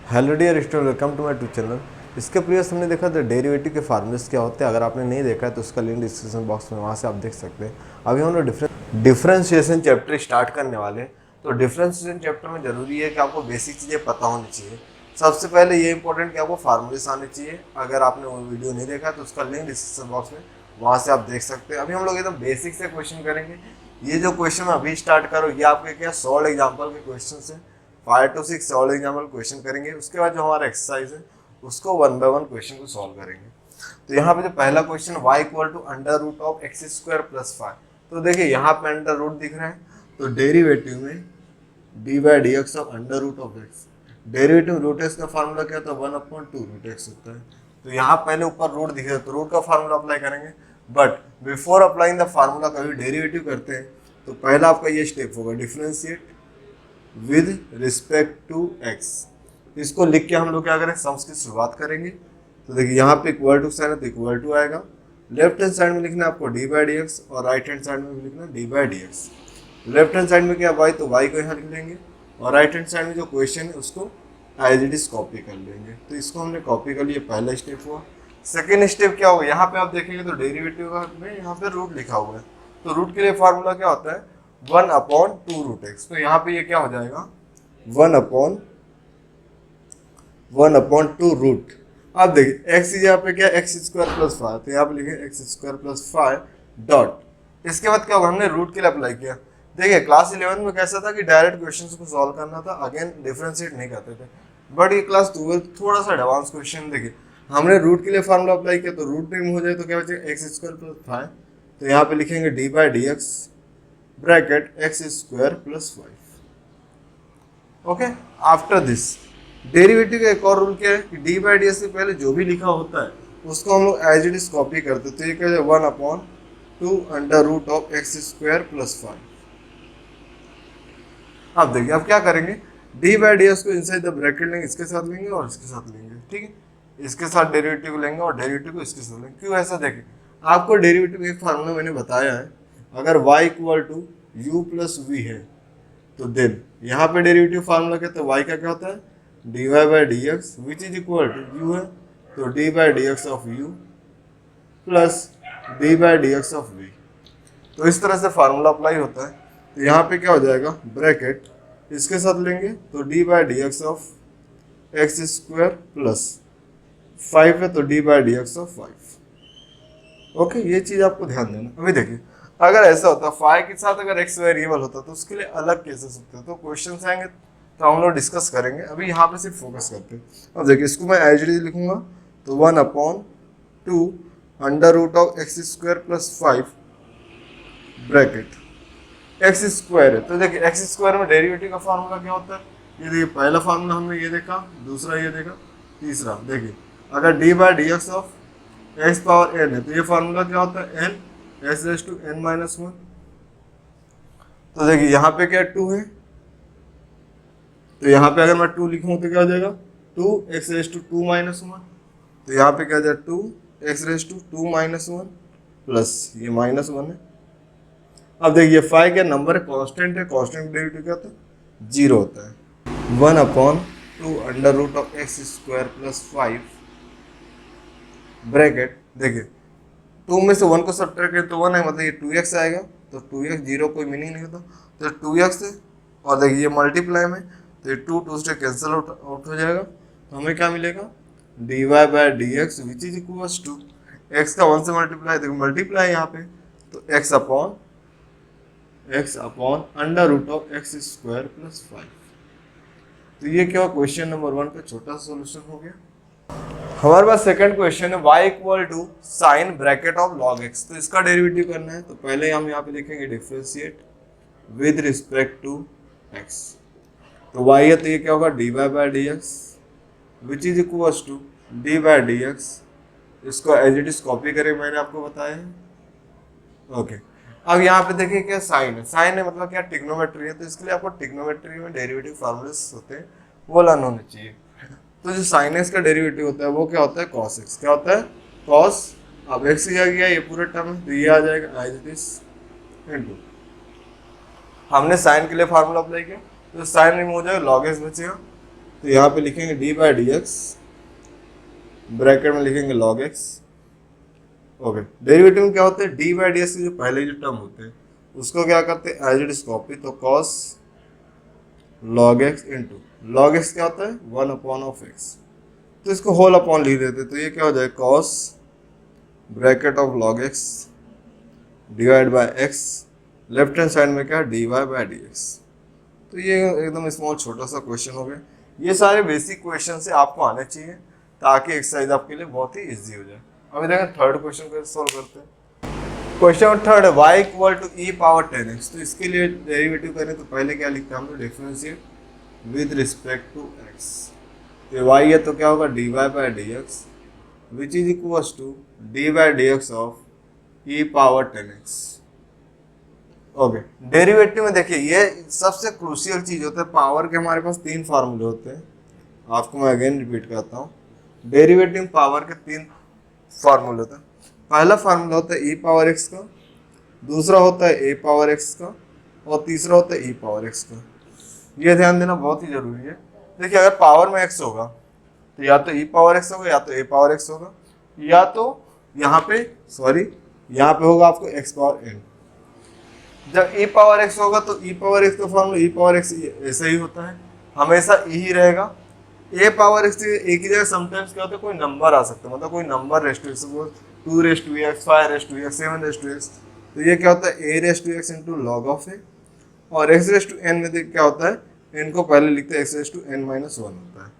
Hello dear student, welcome to my to channel. इसके previous हमने देखा था डेरिवेटिव के फार्मूलेस क्या होते हैं। अगर आपने नहीं देखा है तो उसका लिंक डिस्क्रिप्शन बॉक्स में, वहाँ से आप देख सकते हैं। अभी हम लोग डिफरेंशिएशन चैप्टर स्टार्ट करने वाले हैं। तो डिफरेंशिएशन चैप्टर में जरूरी है कि आपको बेसिक चीज़ें पता होनी चाहिए। सबसे पहले ये इंपॉर्टेंट कि आपको फार्मूलेस आने चाहिए। अगर आपने वो वीडियो नहीं देखा तो उसका लिंक डिस्क्रिप्शन बॉक्स में, वहाँ से आप देख सकते हैं। अभी हम लोग एकदम बेसिक से क्वेश्चन करेंगे। ये जो क्वेश्चन मैं अभी स्टार्ट करूँ ये आपके क्या सॉल्व एग्जाम्पल के क्वेश्चन हैं। 5 to 6 सॉल्व एग्जाम्पल क्वेश्चन करेंगे। उसके बाद जो हमारा एक्सरसाइज है उसको 1 by 1 क्वेश्चन को सॉल्व करेंगे। तो यहाँ पे जो पहला question y equal to under root of x square plus 5। तो देखिए यहाँ पे अंडर रूट दिख रहा है, तो डेरिवेटिव में d by d x of under root of x. Derivative root x का फार्मूला क्या होता है, 1/2 रूट एक्स होता है। तो यहाँ पहले ऊपर रूट दिख रहा है तो रूट का फार्मूला अप्लाई करेंगे। But before applying the formula कभी डेरिवेटिव करते हैं तो पहला आपका ये स्टेप होगा differentiate with respect to x. इसको लिख के हम लोग क्या करें, सम्स की शुरुआत करेंगे। तो देखिए यहाँ पे इक्वल टू साइन है तो इक्वल टू आएगा। लेफ्ट हैंड साइड में लिखना है आपको डी बाई डी एक्स और राइट हैंड साइड में भी लिखना है D by d x. Left hand side में क्या वाई, तो वाई को यहाँ लिख लेंगे और राइट हैंड साइड में जो क्वेश्चन है उसको एज इट इज कॉपी कर लेंगे। तो इसको हमने कॉपी कर लिया, पहला स्टेप हुआ। सेकेंड स्टेप क्या होगा, यहाँ पे आप देखेंगे तो डेरिवेटिव में यहाँ पे रूट लिखा हुआ है। तो रूट के लिए फार्मूला क्या होता है, 1/2 रूट एक्स। तो यहाँ पे ये क्या हो जाएगा, 1/2 रूट। अब देखिए एक्स यहाँ पे क्या, एक्स स्क्वायर प्लस 5, तो यहाँ पे लिखे एक्स स्क्वायर प्लस 5 डॉट। इसके बाद क्या होगा, हमने रूट के लिए अप्लाई किया। देखिए क्लास 11 में कैसा था कि डायरेक्ट क्वेश्चंस को सॉल्व करना था, अगेन डिफरेंशिएट नहीं करते थे। बट ये क्लास 12 थोड़ा सा एडवांस क्वेश्चन। देखिए हमने रूट के लिए फार्मूला अप्लाई किया तो रूट रिमूव हो जाए तो क्या बचेगा, एक्स स्क्वायर प्लस 5। तो यहाँ पे लिखेंगे D by d x bracket x square plus 5। Okay, after this derivative का एक और रूल क्या है कि डी बाई डी एक्स से पहले जो भी लिखा होता है उसको हम लोग एज इट इज कॉपी करते हैं। तो ये क्या है, 1/2 under root of x square plus 5। अब देखिए अब क्या करेंगे, डी बाई डी एक्स को इनसाइड द ब्रैकेट लेंगे, इसके साथ लेंगे और इसके साथ लेंगे। ठीक है, इसके साथ डेरिवेटिव लेंगे और डेरिवेटिव को इसके साथ लेंगे। क्यों ऐसा, देखें आपको डेरिवेटिव एक फार्मूला मैंने बताया है। अगर y equal to u plus v है तो देन यहाँ पे डेरिवेटिव फार्मूला कहते हैं y का क्या होता है, d y by d x which is equal to u है तो d by d x of u plus d by d x of v. तो इस तरह से फार्मूला अप्लाई होता है। तो यहाँ पे क्या हो जाएगा, ब्रैकेट इसके साथ लेंगे तो d by d x of x square plus 5 है तो d by d x of 5। Okay, ये चीज़ आपको ध्यान देना। अभी देखिए अगर ऐसा होता 5 के साथ अगर x वेरिएबल होता तो उसके लिए अलग केसेस होते हैं। तो क्वेश्चन आएंगे तो हम लोग डिस्कस करेंगे, अभी यहाँ पे सिर्फ फोकस करते हैं। अब देखिए इसको मैं एज इट इज लिखूंगा तो 1/2 under root of x square plus 5 bracket x square है। तो देखिए एक्स स्क्वायर में डेरिवेटिव का फार्मूला क्या होता है, ये देखिए पहला फार्मूला हमने ये देखा, दूसरा ये देखा, तीसरा देखिए अगर d by d x of x power n है तो ये फार्मूला क्या होता है, n s raise to n minus 1। तो देखिए यहाँ पे क्या 2 है, तो यहाँ पे अगर मैं 2 लिखूँ तो क्या हो जाएगा 2x रेस टू 2 माइनस 1। तो यहाँ पे क्या हो जाएगा 2x raise to 2 minus 1 plus ये माइनस 1 है। अब देखिए 5 क्या नंबर है, कांस्टेंट है, कांस्टेंट डेरिवेटिव क्या होता है, 0 होता है। 1/2 under root of x square plus 5 bracket देखिए 2 में से 1 को सब्ट्रैक्ट करें तो 1 है, मतलब ये 2x आएगा। तो 2x 0 कोई मीनिंग नहीं होता, तो 2x है और देखिए ये मल्टीप्लाई में तो ये 2 से कैंसिल आउट हो जाएगा। तो हमें क्या मिलेगा, d y by d x which is equal to x का 1 से मल्टीप्लाई, देखो मल्टीप्लाई यहाँ पे तो x upon under root of x square plus 5। तो ये क्या हुआ, क्वेश्चन नंबर 1 का छोटा सा सोल्यूशन हो गया। हमारे पास सेकंड क्वेश्चन है y equal to sine bracket of log x। तो इसका डेरिवेटिव करना है तो पहले हम यहाँ पे लिखेंगे differentiate with respect to x। तो y है तो ये क्या होगा, d y by d x which is equal to d by d x. इसको एज इट इज कॉपी करें, मैंने आपको बताया है। ओके, अब यहाँ पे देखिए क्या साइन है, साइन है मतलब क्या ट्रिग्नोमेट्री है। तो इसके लिए आपको ट्रिग्नोमेट्री में डेरिवेटिव फार्मूलेस होते हैं वो लर्न होने चाहिए। तो जो साइन एक्स का डेरिवेटिव होता है वो क्या होता है, कॉस एक्स। क्या होता है, कॉस। अब एक्स क्या गया, ये पूरा टर्म है तो ये आ जाएगा एज इट इज इनटू, हमने साइन के लिए फार्मूला अप्लाई किया तो साइन रिमूव हो जाएगा, लॉग एक्स बचेगा तो यहाँ पे लिखेंगे D by d x, bracket में लिखेंगे लॉग एक्स। ओके, डेरिवेटिव में क्या होते हैं, डी बाई डी एक्स के जो पहले जो टर्म होते हैं उसको क्या करते हैं, एज इट इज कॉपी, तो cos log x into log x क्या होता है, वन अपॉन ऑफ एक्स, तो इसको होल अपॉन लिख देते, तो ये क्या हो जाए, cos bracket of log x divide by x, left hand side में क्या, d y by d x. तो ये एकदम स्मॉल छोटा सा क्वेश्चन हो गया। ये सारे बेसिक क्वेश्चन से आपको आने चाहिए ताकि एक्सरसाइज आपके लिए बहुत ही इजी हो जाए। अभी देखें थर्ड क्वेश्चन को सॉल्व करते हैं। क्वेश्चन थर्ड है y equal to e power 10x। तो इसके लिए डेरिवेटिव करें तो पहले क्या लिखते हैं हम लोग, differentiate with respect to x। तो y है तो क्या होगा, dy by d x which is equals to d by d x of e power 10x। Okay, derivative में देखिए ये सबसे क्रूशियल चीज होता है, पावर के हमारे पास तीन फार्मूले होते हैं, आपको मैं अगेन रिपीट करता हूँ। डेरिवेटिव पावर के तीन फार्मूले होते हैं। पहला फार्मूला होता है ई पावर एक्स का, दूसरा होता है ए पावर एक्स का, और तीसरा होता है ई पावर एक्स का। ये ध्यान देना बहुत ही जरूरी है। देखिए अगर पावर में एक्स होगा तो या तो ई पावर एक्स होगा या तो ए पावर एक्स होगा, या तो यहाँ पे होगा आपको एक्स पावर एन। जब e पावर x होगा तो e पावर x का फॉर्मूला e पावर x ऐसा ही होता है, हमेशा e ही रहेगा। a पावर x एक ही जगह समटाइम्स क्या होता है, कोई नंबर आ सकता है, मतलब कोई number raise to x, 2 raise to x, 5 raise to x, 7 raise to x, तो ये क्या होता है a raise to x into log of a. और x रेस टू n में क्या होता है, इनको पहले लिखते हैं x raise to n minus 1 होता है।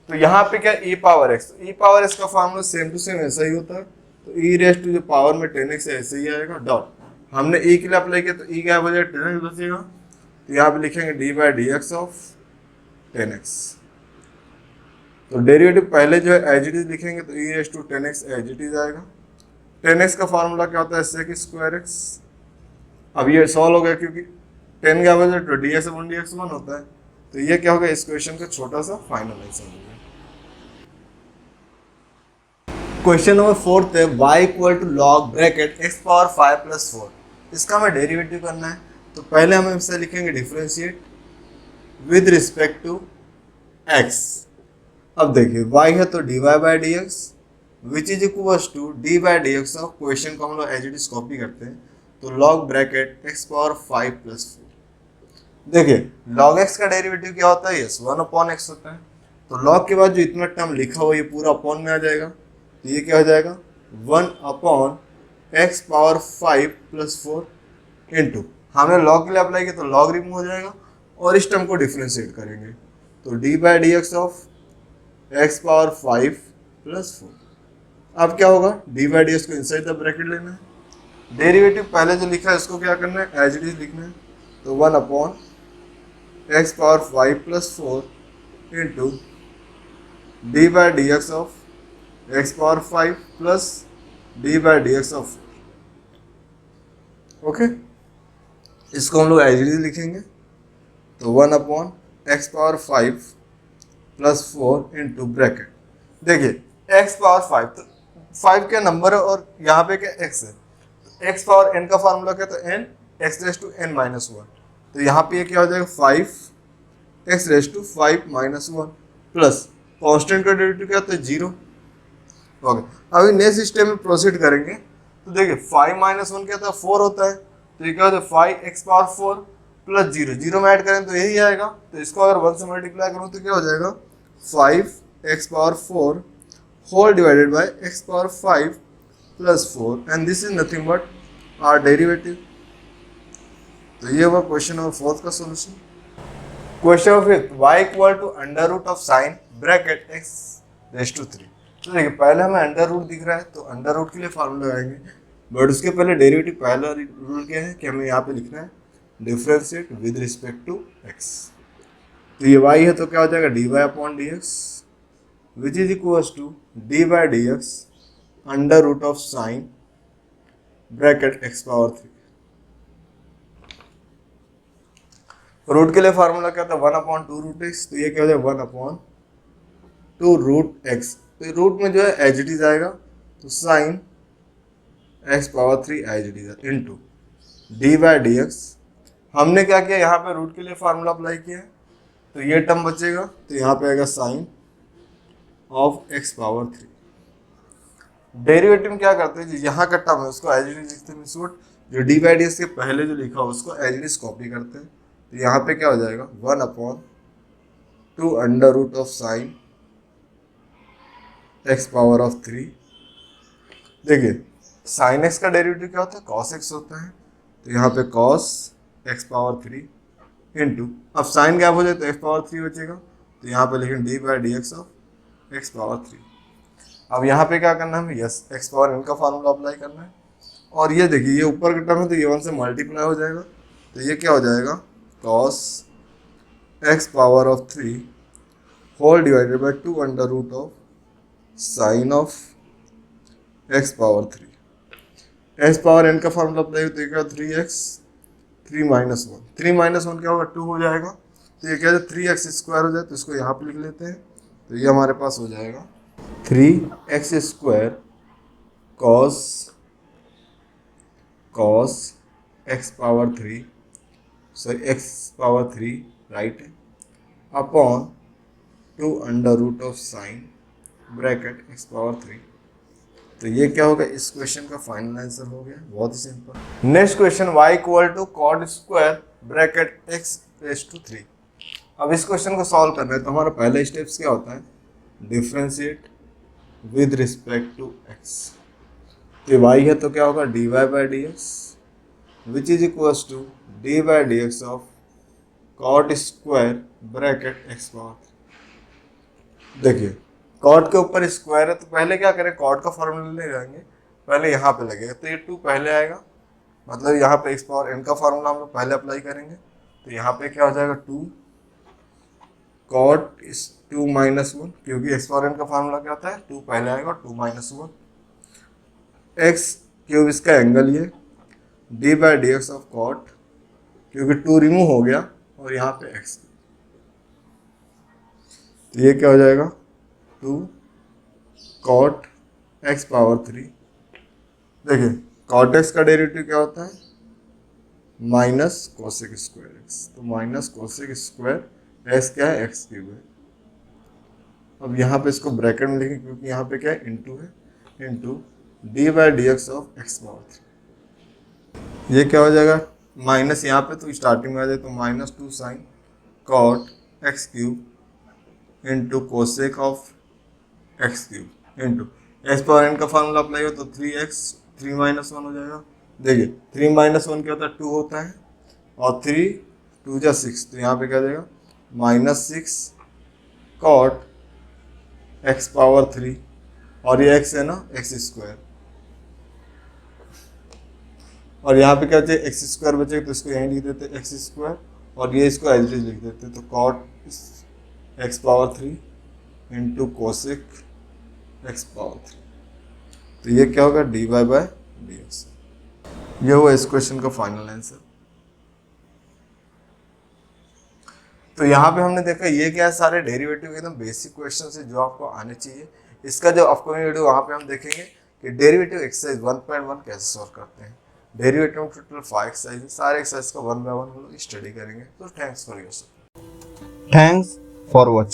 तो यहाँ पे क्या e पावर x, तो e पावर x का फॉर्मूला सेम टू सेम ऐसा ही होता है, तो e रेस टू जो पावर में 10x है ऐसे ही आएगा डॉट, हमने e के लिए अप्लाई किया तो e क्या बजाय 10x बचेगा, तो यहाँ पे लिखेंगे D by d x of 10x। तो डेरिवेटिव पहले जो है एज इट इज लिखेंगे तो e raise to 10x as it is आएगा। 10x का फार्मूला क्या होता है, सेक स्क्वायर एक्स। अब ये सॉल्व हो गया क्योंकि 10 क्या बजाय तो D x upon d x 1 होता है, तो ये क्या होगा, इस क्वेश्चन का छोटा सा फाइनल आंसर हो गया। क्वेश्चन नंबर फोर्थ है y equal to log bracket x power 5 plus 4। इसका हमें डेरिवेटिव करना है, तो पहले हम इससे लिखेंगे differentiate with respect to x। अब देखिए y है तो dy by d x which is equals to d by d x of, question को हम लोग एज इट इज कॉपी करते हैं, तो log bracket x power 5 plus 4। देखिए लॉग x का डेरिवेटिव क्या होता है, यस 1 अपॉन x होता है, तो लॉग के बाद जो इतना टर्म लिखा हुआ ये पूरा अपॉन में आ जाएगा, तो ये क्या हो जाएगा 1 upon x power 5 plus 4 into, हमने लॉग के लिए अप्लाई किया तो लॉग रिमूव हो जाएगा, और इस टर्म को डिफ्रेंशिएट करेंगे तो d by d x of x power 5 plus 4। अब क्या होगा, डी बाई डी एक्स को इनसाइड द ब्रैकेट लेना है, डेरिवेटिव पहले जो लिखा है इसको क्या करना है, एज इट इज लिखना है, तो 1 upon x power 5 plus 4 into d by d x of x power 5 plus d by d x of 4। Okay, इसको हम लोग एज इट इज लिखेंगे, तो 1 upon x power 5 plus 4 into bracket. देखिए x power 5, तो 5 क्या नंबर है और यहाँ पे क्या x है, तो x पावर n का फार्मूला क्या, तो n x raise to n minus 1, तो यहाँ पे ये क्या हो जाएगा 5 x raise to 5 minus 1 plus constant का डेरिवेटिव क्या होता है 0। ओके, अभी नेक्स्ट स्टेप में प्रोसीड करेंगे, तो देखिए 5 माइनस 1 क्या होता है 4 होता है, तो ये क्या होता है 5x पावर 4 प्लस 0 में ऐड करें तो यही आएगा, तो इसको अगर 1 से मल्टीप्लाई करूँ तो क्या हो जाएगा 5x power 4 whole divided by x power 5 plus 4, and this is nothing but our derivative. तो ये हुआ क्वेश्चन नंबर 4 का सोल्यूशन। Question number 5, y equal to under root of sine bracket x raise to 3। तो देखिए पहले हमें अंडर रूट दिख रहा है तो अंडर रूट के लिए फार्मूला लगाएंगे, बट उसके पहले डेरिवेटिव पहला रूल क्या है कि हमें यहाँ पे लिखना है differentiate with respect to x। तो ये y है तो क्या हो जाएगा d y upon d x which is equals to d by d x under root of sine bracket x power 3। Root के लिए फार्मूला क्या था 1 अपॉन 2 रूट एक्स, तो ये क्या हो जाएगा 1 अपॉन 2 रूट एक्स, तो रूट में जो है एज इट इज आएगा, तो sine x power 3 as it is into d by d x. हमने क्या किया यहाँ पे रूट के लिए फार्मूला अप्लाई किया है, तो ये टर्म बचेगा, तो यहाँ पे आएगा sine of x power 3। Derivative में क्या करते हैं, जो यहाँ का टर्म है उसको एज इट इज लिखते हैं, जो डी बाई डी एस के पहले जो लिखा उसको एज इट इज कॉपी करते हैं। तो यहाँ पे क्या हो जाएगा 1/2 under root of sine x power of 3। देखिए साइन एक्स का डेरिवेटिव क्या होता है, कॉस एक्स होता है। तो यहाँ पे कॉस एक्स पावर 3 इंटू, अब साइन गैप हो जाए तो एक्स पावर 3 बचेगा। तो यहाँ पे लिखें D by d x of x power 3। अब यहाँ पे क्या करना है हमें, यस एक्स पावर एन का फार्मूला अप्लाई करना है। और ये देखिए ये ऊपर का टर्म है तो ये 1 से मल्टीप्लाई हो जाएगा। तो ये क्या हो जाएगा cos x power of 3 whole divided by 2 under root of sine of x power 3। X power n का फार्मूला अप्लाई होता है 3x 3 माइनस 1, 3 माइनस 1 क्या होगा 2 हो जाएगा। तो ये क्या है 3x स्क्वायर हो जाए तो इसको यहाँ पे लिख लेते हैं। तो ये हमारे पास हो जाएगा 3x square cos x power 3 sorry x power 3 right है upon 2 under root of sine bracket x power 3। तो ये क्या होगा, इस क्वेश्चन का फाइनल आंसर हो गया, बहुत ही simple. Next question y equal to cot square bracket x raise to 3। अब इस क्वेश्चन को सॉल्व करना है तो हमारा पहला स्टेप्स क्या होता है, differentiate with respect to x। तो y है तो क्या होगा dy by d x which is equals to d by d x of cot square bracket x power 3। देखिए कॉट के ऊपर स्क्वायर है तो पहले क्या करें, कॉट का फॉर्मूला ले जाएंगे, पहले यहाँ पे लगेगा तो ये 2 पहले आएगा, मतलब यहाँ पे एक्स पावर एन का फॉर्मूला हम लोग पहले अप्लाई करेंगे। तो यहाँ पे क्या हो जाएगा 2 कॉट 2 माइनस 1, क्योंकि एक्स पावर एन का फॉर्मूला क्या होता है 2 पहले आएगा 2 माइनस 1 एक्स क्यूब इसका एंगल ये d by d x of cot, क्योंकि 2 रिमूव हो गया और यहाँ पे एक्स। तो ये क्या हो जाएगा 2 कॉट एक्स पावर 3। देखिए कॉट एक्स का डेरिवेटिव क्या होता है माइनस कोसेक स्क्वायर एक्स, तो माइनस कोसेक स्क्वायर एक्स क्या है एक्स क्यूब है। अब यहाँ पे इसको ब्रैकेट में लिखें क्योंकि यहाँ पे क्या है इंटू है, into d by d x of x power 3। ये क्या हो जाएगा माइनस, यहाँ पे तो स्टार्टिंग में आ जाए तो -2 sine cot x cube into cosec of x cube into x power n का फार्मूला अप्लाई हो तो 3x 3 माइनस 1 हो जाएगा। देखिए 3 माइनस 1 क्या होता है 2 होता है और 3 2 जा 6, तो यहाँ पे क्या जाएगा -6 कॉट एक्स पावर 3 और ये x है ना एक्स स्क्वायर, और यहाँ पे क्या चाहिए एक्स स्क्वायर बचेगा तो इसको यहीं लिख देते एक्स स्क्वायर और ये इसको एज लिख देते, तो cot x power 3 into cosec x power 3। तो ये क्या होगा d y by d x. ये हुआ इस क्वेश्चन का फाइनल आंसर। तो यहाँ पे हमने देखा ये क्या है, सारे डेरिवेटिव एकदम बेसिक क्वेश्चन है जो आपको आने चाहिए। इसका जो अपकमिंग वीडियो वहाँ पे हम देखेंगे कि डेरिवेटिव एक्सरसाइज 1.1 कैसे सॉल्व करते हैं। डेरिवेटिव टोटल 5 एक्सरसाइज, सारे एक्सरसाइज का 1 बाय 1 हम लोग स्टडी करेंगे। तो thanks for your support. Thanks for watching.